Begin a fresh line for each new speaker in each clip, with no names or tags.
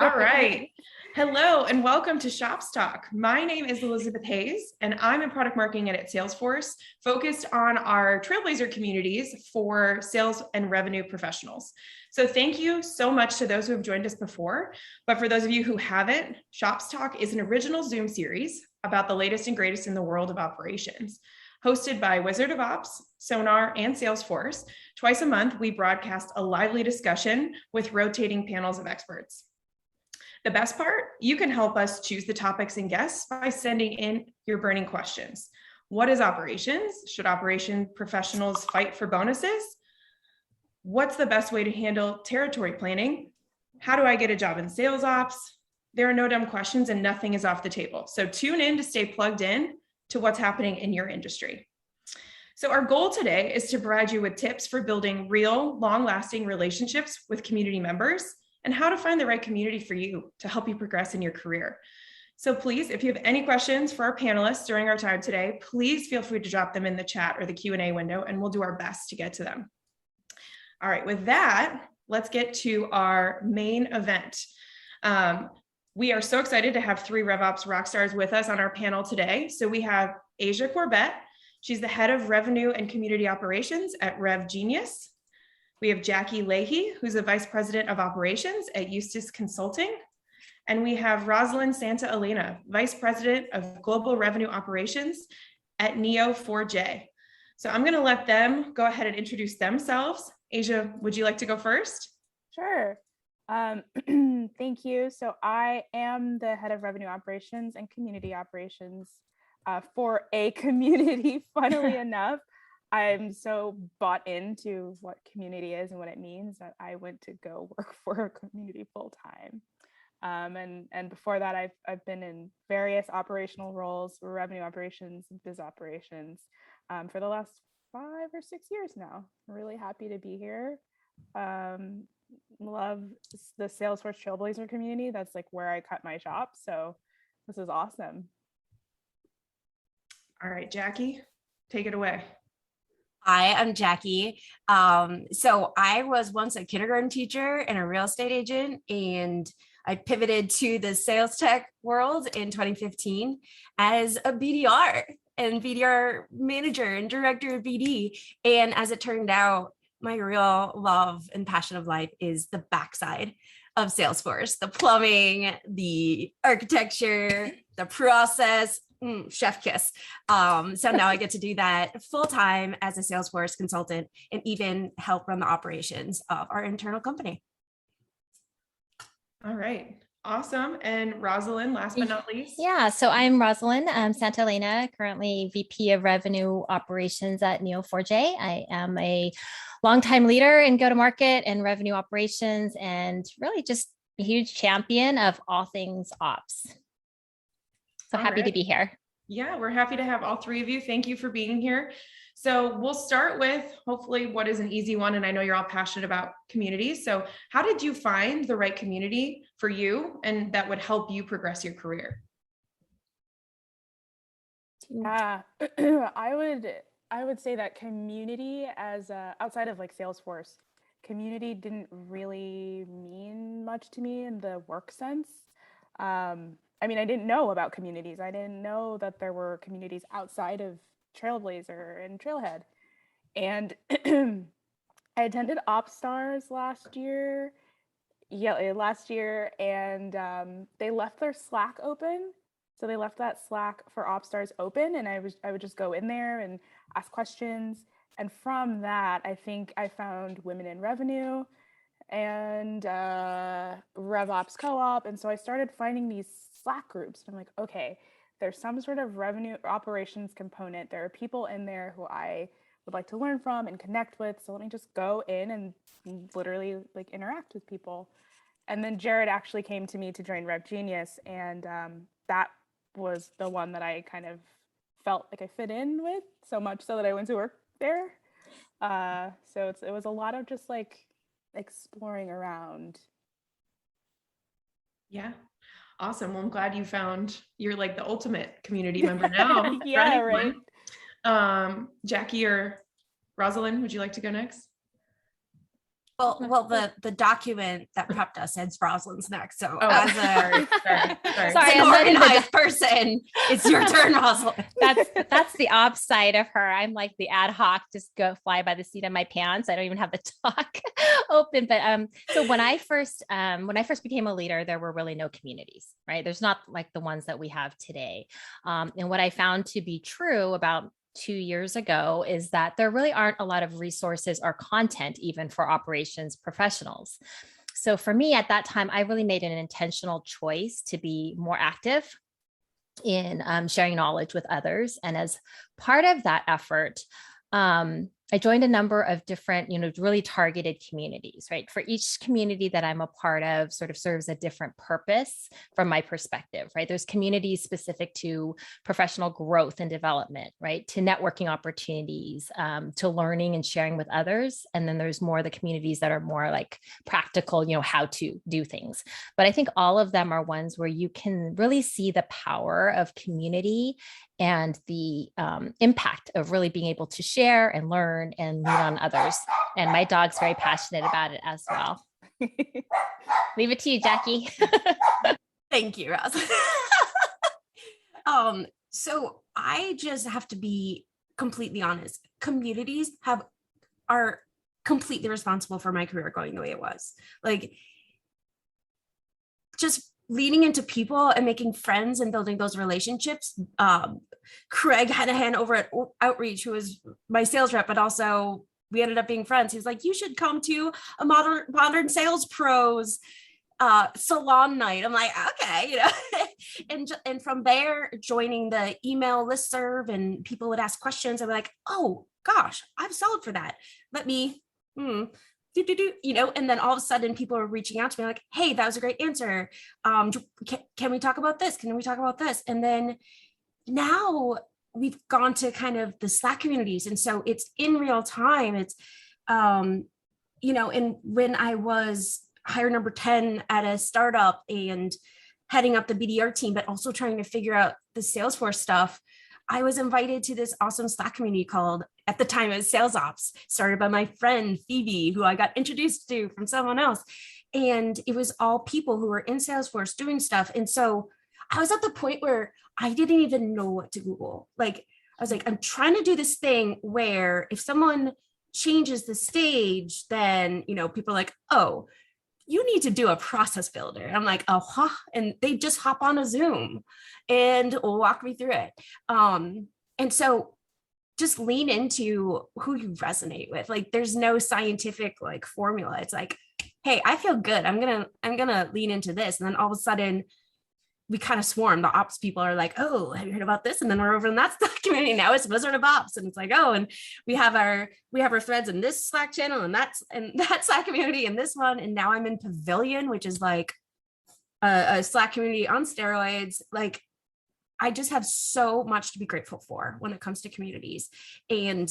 All right. Hello and welcome to shOPS Talk. My name is Elizabeth Hayes and I'm in product marketing at Salesforce, focused on our Trailblazer communities for sales and revenue professionals. So thank you so much to those who have joined us before. But for those of you who haven't, shOPS Talk is an original Zoom series about the latest and greatest in the world of operations. Hosted by Wizard of Ops, Sonar, and Salesforce, twice a month, we broadcast a lively discussion with rotating panels of experts. The best part, you can help us choose the topics and guests by sending in your burning questions. What is operations? Should operation professionals fight for bonuses? What's the best way to handle territory planning? How do I get a job in sales ops? There are no dumb questions and nothing is off the table. So tune in to stay plugged in to what's happening in your industry. So our goal today is to provide you with tips for building real, long-lasting relationships with community members and how to find the right community for you to help you progress in your career. So please, if you have any questions for our panelists during our time today, please feel free to drop them in the chat or the Q&A window, and we'll do our best to get to them. All right, with that, let's get to our main event. We are so excited to have three RevOps rock stars with us on our panel today. So we have Corbett. She's the head of revenue and community operations at RevGenius. We have Jacki Leahy, who's the vice president of operations at Eustace Consulting. And we have Rosalyn Elena, vice president of global revenue operations at Neo4j. So I'm going to let them go ahead and introduce themselves. Asia, would you like to go first?
Sure. Thank you. So I am the head of revenue operations and community operations for a community. Funnily enough, I'm so bought into what community is and what it means that I went to go work for a community full time. And before that, I've been in various operational roles, revenue operations, biz operations, for the last 5 or 6 years now. I'm really happy to be here. Love the Salesforce Trailblazer community. That's like where I cut my chops. So this is awesome.
All right, Jacki, take it away.
Hi, I'm Jacki. So I was once a kindergarten teacher and a real estate agent, and I pivoted to the sales tech world in 2015 as a BDR and BDR manager and director of BD. And as it turned out, my real love and passion of life is the backside of Salesforce, the plumbing, the architecture, the process, chef kiss. So now I get to do that full time as a Salesforce consultant and even help run the operations of our internal company.
All right. Awesome. And Rosalyn, last but not least.
Yeah, so I'm Rosalyn Elena, currently VP of Revenue Operations at Neo4j. I am a longtime leader in go-to-market and revenue operations, and really just a huge champion of all things ops. So happy to be here.
Yeah, we're happy to have all three of you. Thank you for being here. So we'll start with hopefully what is an easy one. And I know you're all passionate about communities. So how did you find the right community for you and that would help you progress your career?
I would say that community as outside of like Salesforce, community didn't really mean much to me in the work sense. I mean, I didn't know about communities. I didn't know that there were communities outside of Trailblazer and Trailhead. And I attended OpsStars last year. And they left their Slack open. So they left that Slack for OpsStars open, and I would just go in there and ask questions. And from that, I think I found Women in Revenue and RevOps Co-op. And so I started finding these Slack groups. And I'm like, okay, there's some sort of revenue operations component. There are people in there who I would like to learn from and connect with. So let me just go in and literally like interact with people. And then Jared actually came to me to join RevGenius, and that was the one that I kind of felt like I fit in with, so much so that I went to work there. So it was a lot of just like exploring around.
Yeah. Awesome. Well, I'm glad you found you're like the ultimate community member now.
Yeah, right.
Jacki or Rosalyn, would you like to go next?
Well, the document that prepped us says Rosalyn's next. So
Oh,
as
sorry.
as
Sorry,
an
I'm letting the
organized person, it's your turn, Rosalyn.
that's the ops side of her. I'm like the ad hoc, just go fly by the seat of my pants. I don't even have the talk open. But so when I first became a leader, there were really no communities, right? There's not like the ones that we have today. And what I found to be true about 2 years ago is that there really aren't a lot of resources or content even for operations professionals. So for me at that time, I really made an intentional choice to be more active in sharing knowledge with others. And as part of that effort, I joined a number of different, really targeted communities, right? For each community that I'm a part of sort of serves a different purpose from my perspective, right? There's communities specific to professional growth and development, right? To networking opportunities, to learning and sharing with others. And then there's more of the communities that are more like practical, how to do things. But I think all of them are ones where you can really see the power of community and the impact of really being able to share and learn and lean on others. And my dog's very passionate about it as well. Leave it to you, Jacki.
Thank you, Roz. So I just have to be completely honest. Communities are completely responsible for my career going the way it was. Like, just leaning into people and making friends and building those relationships. Craig had a hand over at Outreach, who was my sales rep, but also we ended up being friends. He was like, you should come to a modern sales pros salon night. I'm like, okay, and from there, joining the email listserv and people would ask questions. I'm like, oh gosh, I'm solid for that. Let me, and then all of a sudden people are reaching out to me like, hey, that was a great answer. Can we talk about this? Can we talk about this? And then now we've gone to kind of the Slack communities. And so it's in real time. It's, and when I was hire number 10 at a startup and heading up the BDR team, but also trying to figure out the Salesforce stuff, I was invited to this awesome Slack community called, at the time, it was SalesOps, started by my friend Phoebe, who I got introduced to from someone else. And it was all people who were in Salesforce doing stuff. And so I was at the point where I didn't even know what to Google. Like, I was like, I'm trying to do this thing where if someone changes the stage, then, people are like, oh, you need to do a process builder. And I'm like, oh, huh? And they just hop on a Zoom and walk me through it. And so just lean into who you resonate with. Like, there's no scientific like formula. It's like, hey, I feel good. I'm gonna lean into this. And then all of a sudden we kind of swarm. The ops people are like, oh, have you heard about this? And then we're over in that Slack community. Now it's Wizard of Ops. And it's like, oh, and we have our threads in this Slack channel and that Slack community and this one. And now I'm in Pavilion, which is like a Slack community on steroids. Like, I just have so much to be grateful for when it comes to communities. And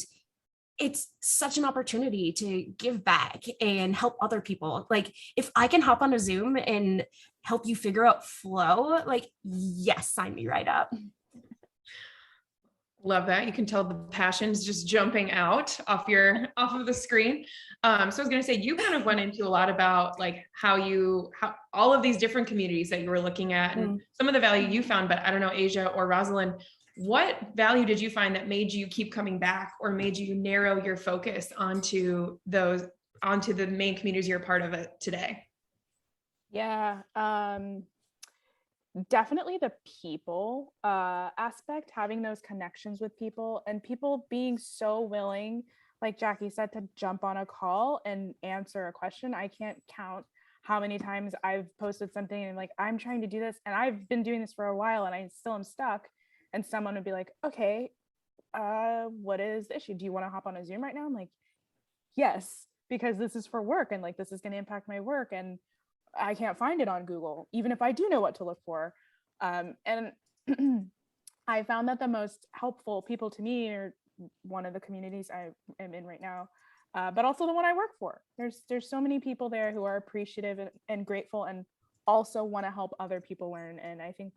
it's such an opportunity to give back and help other people. Like, if I can hop on a Zoom and help you figure out flow, like, yes, sign me right up.
Love that. You can tell the passion's just jumping out off of the screen. So I was going to say, you kind of went into a lot about like how all of these different communities that you were looking at and some of the value you found, but I don't know, Asia or Rosalyn, what value did you find that made you keep coming back or made you narrow your focus onto the main communities you're a part of it today?
Yeah, definitely the people aspect, having those connections with people and people being so willing, like Jacki said, to jump on a call and answer a question. I can't count how many times I've posted something and like, I'm trying to do this and I've been doing this for a while and I still am stuck. And someone would be like, okay, what is the issue? Do you want to hop on a Zoom right now? I'm like, yes, because this is for work and like, this is going to impact my work. And I can't find it on Google, even if I do know what to look for. And I found that the most helpful people to me are one of the communities I am in right now, but also the one I work for. There's so many people there who are appreciative and grateful and also want to help other people learn. And I think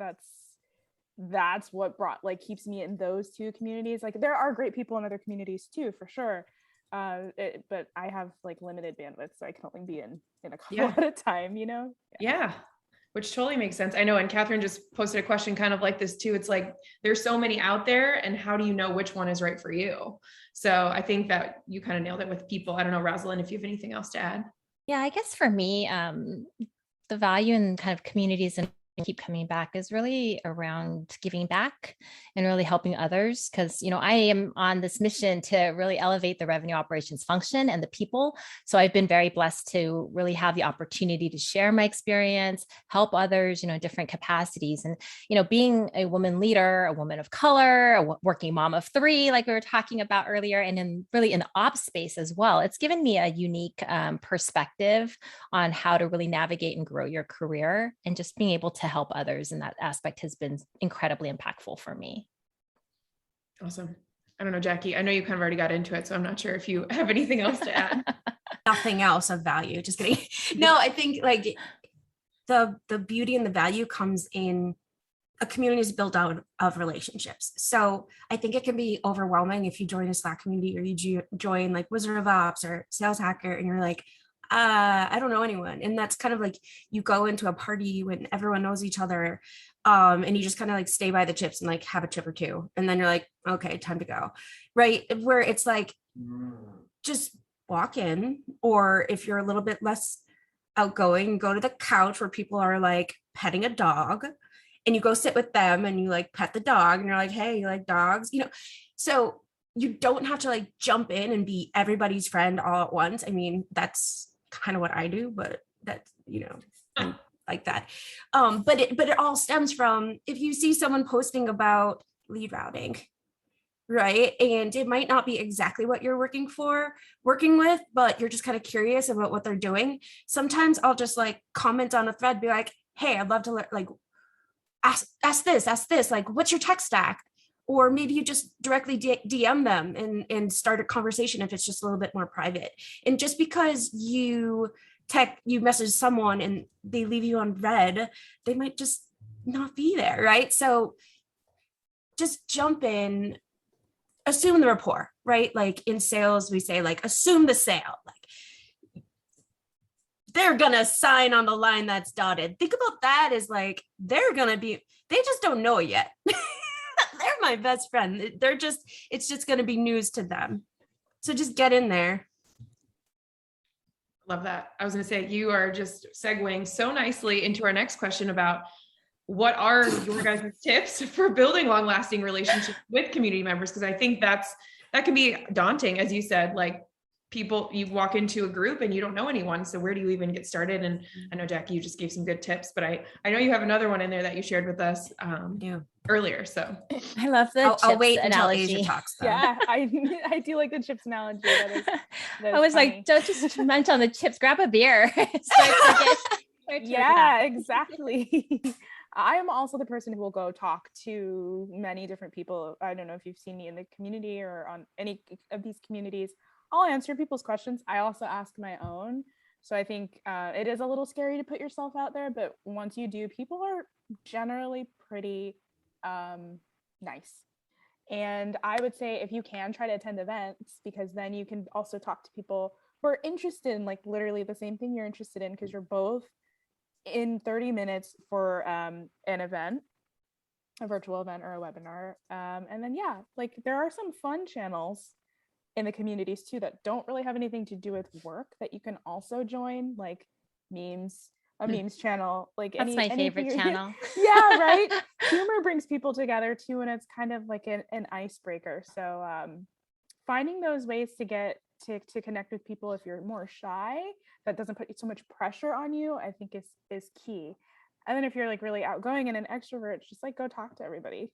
that's what keeps me in those two communities. Like, there are great people in other communities too, for sure. but I have like limited bandwidth, so I can only be in a couple
Yeah.
at a time,
Yeah. Which totally makes sense. I know. And Catherine just posted a question kind of like this too. It's like, there's so many out there, and how do you know which one is right for you? So I think that you kind of nailed it with people. I don't know, Rosalyn, if you have anything else to add.
Yeah, I guess for me, the value in kind of communities and keep coming back is really around giving back and really helping others. Because, I am on this mission to really elevate the revenue operations function and the people. So I've been very blessed to really have the opportunity to share my experience, help others, in different capacities. And, being a woman leader, a woman of color, a working mom of 3, like we were talking about earlier, and in really in the ops space as well, it's given me a unique perspective on how to really navigate and grow your career, and just being able to help others in that aspect has been incredibly impactful for me.
Awesome. I don't know, Jacki, I know you kind of already got into it, so I'm not sure if you have anything else to add.
Nothing else of value. Just kidding. No, I think like the beauty and the value comes in a community is built out of relationships. So I think it can be overwhelming if you join a Slack community, or you join like Wizard of Ops or Sales Hacker, and you're like, I don't know anyone. And that's kind of like, you go into a party when everyone knows each other, and you just kind of like stay by the chips and like have a chip or two. And then you're like, okay, time to go. Right. Where it's like, just walk in, or if you're a little bit less outgoing, go to the couch where people are like petting a dog, and you go sit with them and you like pet the dog, and you're like, hey, you like dogs? So you don't have to like jump in and be everybody's friend all at once. I mean, that's kind of what I do, but that's, I'm like that. But it all stems from, if you see someone posting about lead routing, right? And it might not be exactly what you're working with, but you're just kind of curious about what they're doing. Sometimes I'll just like comment on a thread, be like, hey, I'd love to learn, like, ask this, like, what's your tech stack? Or maybe you just directly DM them and start a conversation if it's just a little bit more private. And just because you message someone and they leave you on red, they might just not be there, right? So just jump in, assume the rapport, right? Like in sales, we say like, assume the sale. Like, they're gonna sign on the line that's dotted. Think about that as like, they just don't know it yet. They're my best friend. It's just going to be news to them. So just get in there.
Love that. I was going to say, you are just segueing so nicely into our next question about what are your guys' tips for building long-lasting relationships with community members? Because I think that can be daunting, as you said, like you walk into a group and you don't know anyone. So where do you even get started? And I know, Jacki, you just gave some good tips, but I know you have another one in there that you shared with us earlier. So
I love the
I'll wait
analogy.
until Asia talks. Though.
Yeah, I do like the chips analogy. That is
I was
funny.
like, don't just mention on the chips, grab a beer.
Yeah, exactly. I'm also the person who will go talk to many different people. I don't know if you've seen me in the community or on any of these communities. I'll answer people's questions. I also ask my own. So I think it is a little scary to put yourself out there, but once you do, people are generally pretty nice. And I would say if you can, try to attend events, because then you can also talk to people who are interested in like literally the same thing you're interested in, because you're both in 30 minutes for an event, a virtual event or a webinar. And then, like there are some fun channels in the communities too that don't really have anything to do with work that you can also join, like memes, a memes channel. Like
that's my favorite channel.
Yeah, right. Humor brings people together too, and it's kind of like an icebreaker. So finding those ways to get to connect with people if you're more shy, that doesn't put so much pressure on you, I think is key. And then if you're like really outgoing and an extrovert, just like go talk to everybody.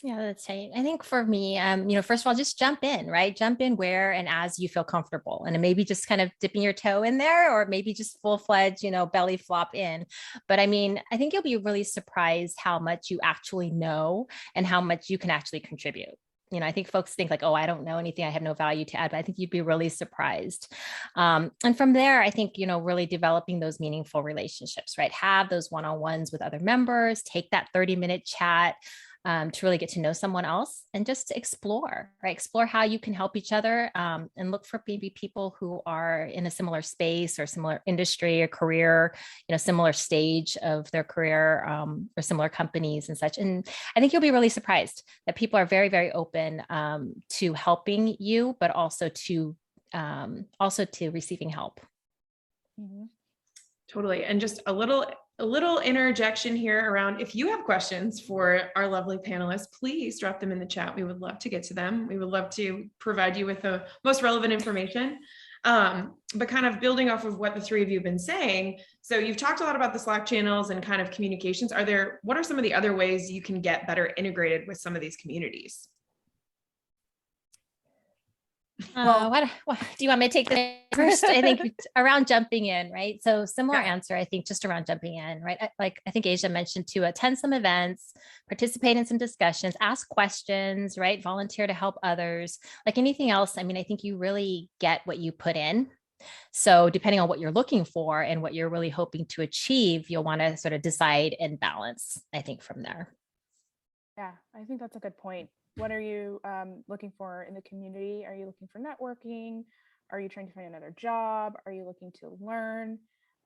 Yeah, that's right. I think for me, first of all, just jump in, right? Jump in where and as you feel comfortable, and maybe just kind of dipping your toe in there, or maybe just full-fledged, belly flop in. But I mean, I think you'll be really surprised how much you actually know and how much you can actually contribute. I think folks think like, oh, I don't know anything, I have no value to add, but I think you'd be really surprised. And from there, I think, really developing those meaningful relationships, right? Have those one-on-ones with other members, take that 30-minute chat. to really get to know someone else and just to explore, right? Explore how you can help each other, and look for maybe people who are in a similar space or similar industry or career, similar stage of their career, or similar companies and such. And I think you'll be really surprised that people are very, very open to helping you, but also to receiving help.
Mm-hmm.
Totally. And just a little interjection here around, if you have questions for our lovely panelists, please drop them in the chat. We would love to get to them. We would love to provide you with the most relevant information. But kind of building off of what the three of you have been saying, so you've talked a lot about the Slack channels and kind of communications. What are some of the other ways you can get better integrated with some of these communities?
What do you want me to take this first? I think around jumping in, right? So similar answer, I think, just around jumping in, right? Like I think Asia mentioned, to attend some events, participate in some discussions, ask questions, right? Volunteer to help others. Like anything else, I mean, I think you really get what you put in. So depending on what you're looking for and what you're really hoping to achieve, you'll want to sort of decide and balance, I think, from there.
Yeah, I think that's a good point. What are you looking for in the community? Are you looking for networking? Are you trying to find another job? Are you looking to learn?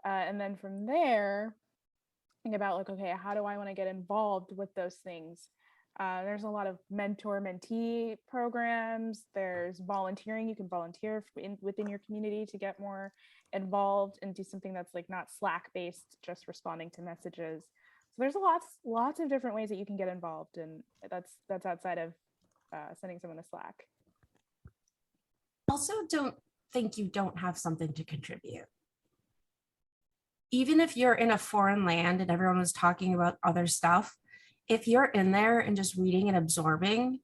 And then from there, think about like, okay, how do I want to get involved with those things? There's a lot of mentor-mentee programs. There's volunteering. You can volunteer within your community to get more involved and do something that's like not Slack-based, just responding to messages. So there's lots of different ways that you can get involved, and that's outside of sending someone a Slack.
Also, don't think you don't have something to contribute. Even if you're in a foreign land and everyone was talking about other stuff, if you're in there and just reading and absorbing,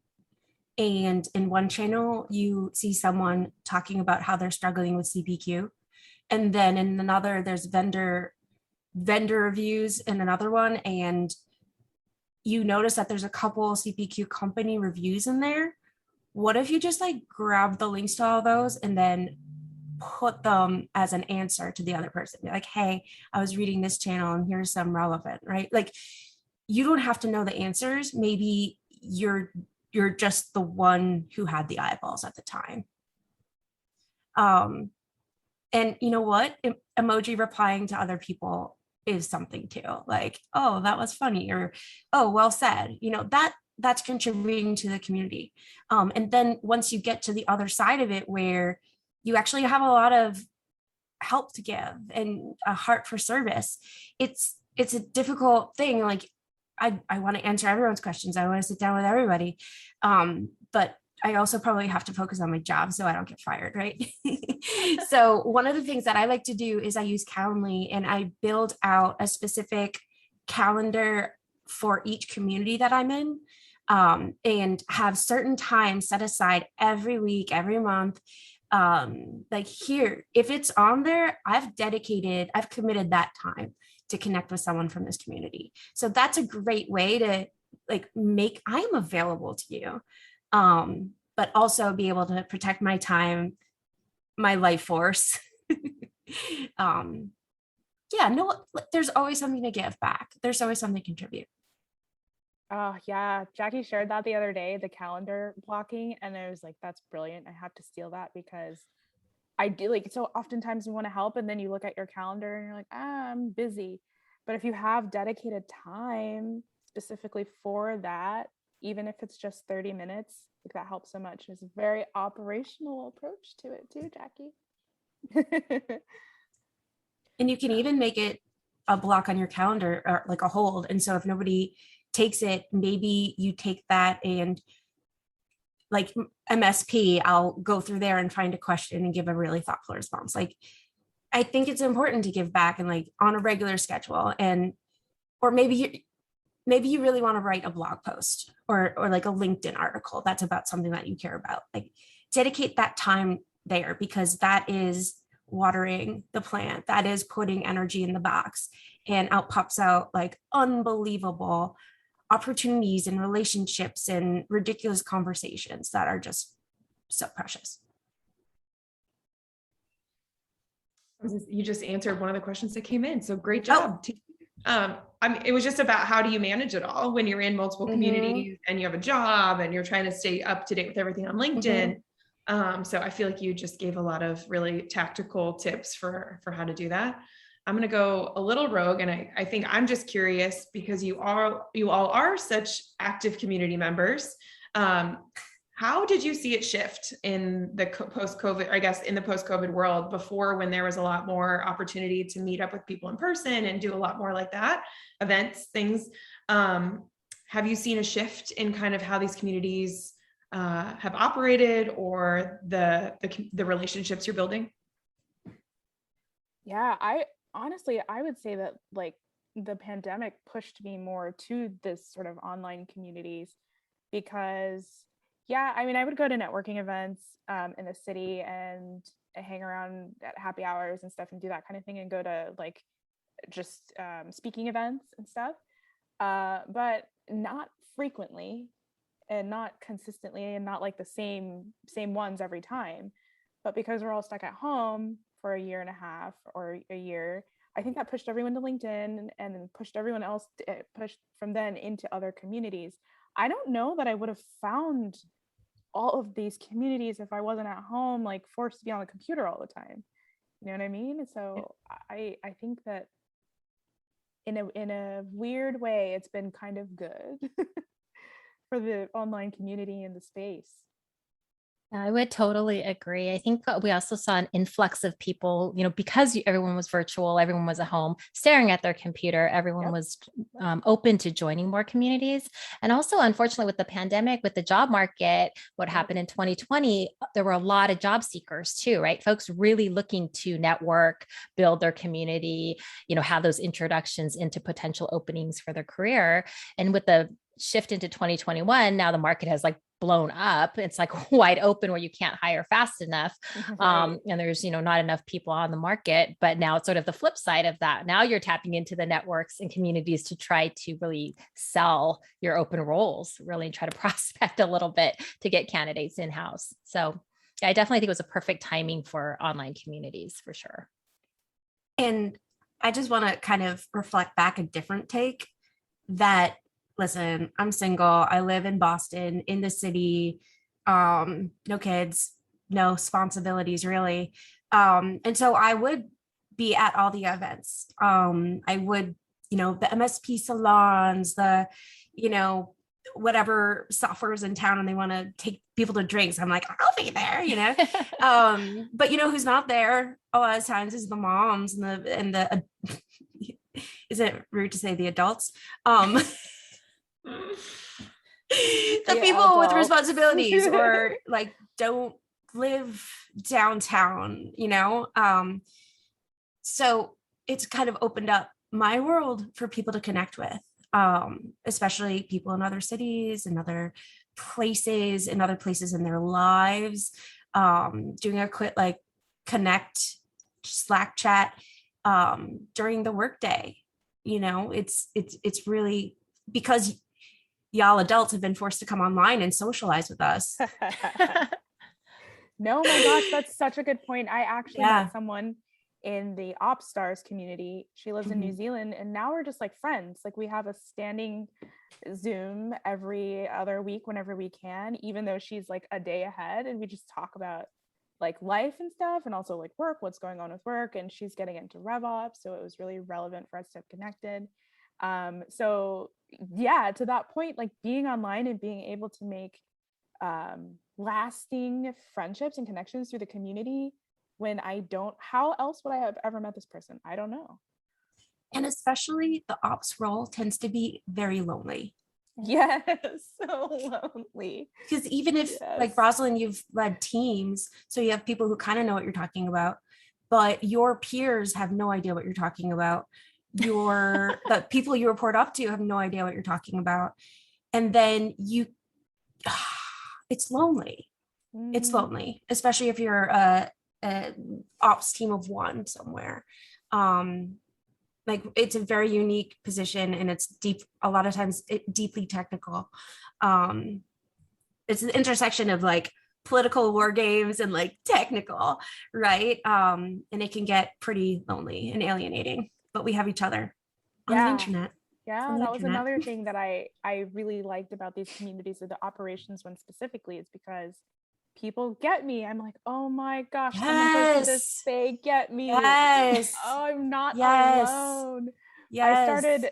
and in one channel you see someone talking about how they're struggling with CPQ, and then in another there's vendor reviews in another one, and you notice that there's a couple CPQ company reviews in there, what if you just like grab the links to all those and then put them as an answer to the other person? Be like, hey, I was reading this channel and here's some relevant, right? Like, you don't have to know the answers. Maybe you're just the one who had the eyeballs at the time. And you know what? Emoji replying to other people is something too. Like, oh, that was funny, or oh, well said. That's contributing to the community. And then once you get to the other side of it, where you actually have a lot of help to give and a heart for service, it's a difficult thing. Like, I want to answer everyone's questions. I want to sit down with everybody. But I also probably have to focus on my job so I don't get fired, right? So one of the things that I like to do is I use Calendly, and I build out a specific calendar for each community that I'm in, and have certain times set aside every week, every month. Like, here, if it's on there, I've committed that time to connect with someone from this community. So that's a great way to like I'm available to you. But also be able to protect my time, my life force. There's always something to give back. There's always something to contribute.
Oh yeah, Jacki shared that the other day, the calendar blocking, and I was like, that's brilliant. I have to steal that, because I do, like, so oftentimes you want to help and then you look at your calendar and you're like, I'm busy. But if you have dedicated time specifically for that, even if it's just 30 minutes, like, that helps so much. It's a very operational approach to it too, Jacki.
And you can even make it a block on your calendar, or like a hold. And so if nobody takes it, maybe you take that and, like MSP, I'll go through there and find a question and give a really thoughtful response. Like, I think it's important to give back and like on a regular schedule. And or maybe you really want to write a blog post or like a LinkedIn article that's about something that you care about. Like, dedicate that time there, because that is watering the plant, that is putting energy in the box, and out pops out like unbelievable opportunities and relationships and ridiculous conversations that are just so precious.
You just answered one of the questions that came in. So great job. It was just about how do you manage it all when you're in multiple communities and you have a job and you're trying to stay up to date with everything on LinkedIn. So I feel like you just gave a lot of really tactical tips for how to do that. I'm going to go a little rogue, and I think I'm just curious because you all are such active community members. How did you see it shift in the post-COVID, I guess, in the post-COVID world before, when there was a lot more opportunity to meet up with people in person and do a lot more like that, events, things? Have you seen a shift in kind of how these communities have operated, or the relationships you're building?
Yeah, I would say that like the pandemic pushed me more to this sort of online communities, because yeah, I mean, I would go to networking events in the city and hang around at happy hours and stuff and do that kind of thing, and go to like just speaking events and stuff, but not frequently and not consistently, and not like the same ones every time. But because we're all stuck at home for a year and a half or a year, I think that pushed everyone to LinkedIn, and then pushed everyone else pushed from then into other communities. I don't know that I would have found all of these communities if I wasn't at home, like forced to be on the computer all the time. You know what I mean? So I think that in a weird way, it's been kind of good for the online community and the space.
I would totally agree. I think we also saw an influx of people, because everyone was virtual, everyone was at home staring at their computer, everyone was open to joining more communities. And also, unfortunately, with the pandemic, with the job market, what happened in 2020, there were a lot of job seekers too, right? Folks really looking to network, build their community, have those introductions into potential openings for their career. And with the shift into 2021, now the market has like blown up. It's like wide open where you can't hire fast enough. And there's, not enough people on the market, but now it's sort of the flip side of that. Now you're tapping into the networks and communities to try to really sell your open roles, really try to prospect a little bit to get candidates in-house. So yeah, I definitely think it was a perfect timing for online communities for sure.
And I just want to kind of reflect back a different take that, listen, I'm single. I live in Boston, in the city, no kids, no responsibilities really. And so I would be at all the events. I would, the MSP salons, the, whatever software's in town and they want to take people to drinks. I'm like, I'll be there, but who's not there a lot of times is the moms and the is it rude to say the adults? The people adults with responsibilities or like don't live downtown, so it's kind of opened up my world for people to connect with, especially people in other cities and other places in their lives, doing a quick like connect Slack chat during the workday. It's really because y'all adults have been forced to come online and socialize with us.
No, my gosh, that's such a good point. I actually met someone in the OpsStars community. She lives in New Zealand, and now we're just like friends. Like we have a standing Zoom every other week whenever we can, even though she's like a day ahead, and we just talk about like life and stuff, and also like work, what's going on with work. And she's getting into RevOps, so it was really relevant for us to have connected. So yeah, to that point, like being online and being able to make lasting friendships and connections through the community, when how else would I have ever met this person? I don't know.
And especially the ops role tends to be very lonely.
Yes, so lonely.
Because even if like Rosalyn, you've led teams, so you have people who kind of know what you're talking about, but your peers have no idea what you're talking about. The people you report up to have no idea what you're talking about. And then it's lonely. It's lonely, especially if you're a ops team of one somewhere. Like it's a very unique position, and it's deep, a lot of times deeply technical. It's an intersection of like political war games and like technical, right? And it can get pretty lonely and alienating, but we have each other. on the internet.
Yeah, that was another thing that I really liked about these communities, or the operations one specifically, is because people get me. I'm like, oh my gosh, someone posted this, they get me.
Yes.
Oh, I'm not alone.
Yes.
I started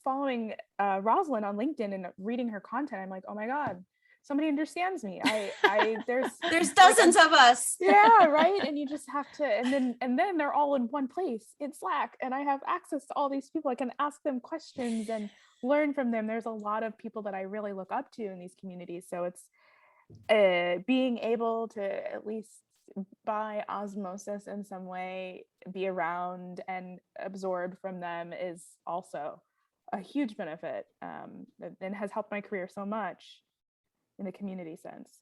following Rosalyn on LinkedIn and reading her content. I'm like, oh my God, somebody understands me. There's
dozens of us.
Yeah, right. And you just have to, and then they're all in one place in Slack, and I have access to all these people. I can ask them questions and learn from them. There's a lot of people that I really look up to in these communities. So it's being able to, at least by osmosis in some way, be around and absorb from them is also a huge benefit, and has helped my career so much in the community sense.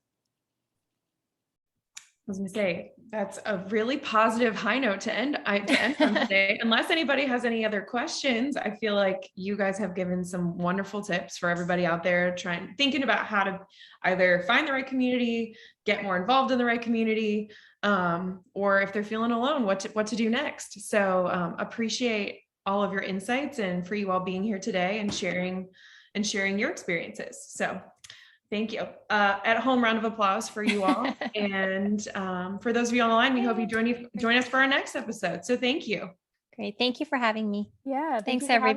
I was going to say, that's a really positive high note to end on today. Unless anybody has any other questions, I feel like you guys have given some wonderful tips for everybody out there thinking about how to either find the right community, get more involved in the right community, or if they're feeling alone, what to do next. So appreciate all of your insights and for you all being here today and sharing your experiences. So thank you. At home, round of applause for you all. And for those of you on the line, we hope you join us for our next episode. So thank you.
Great. Thank you for having me.
Yeah.
Thanks, everybody.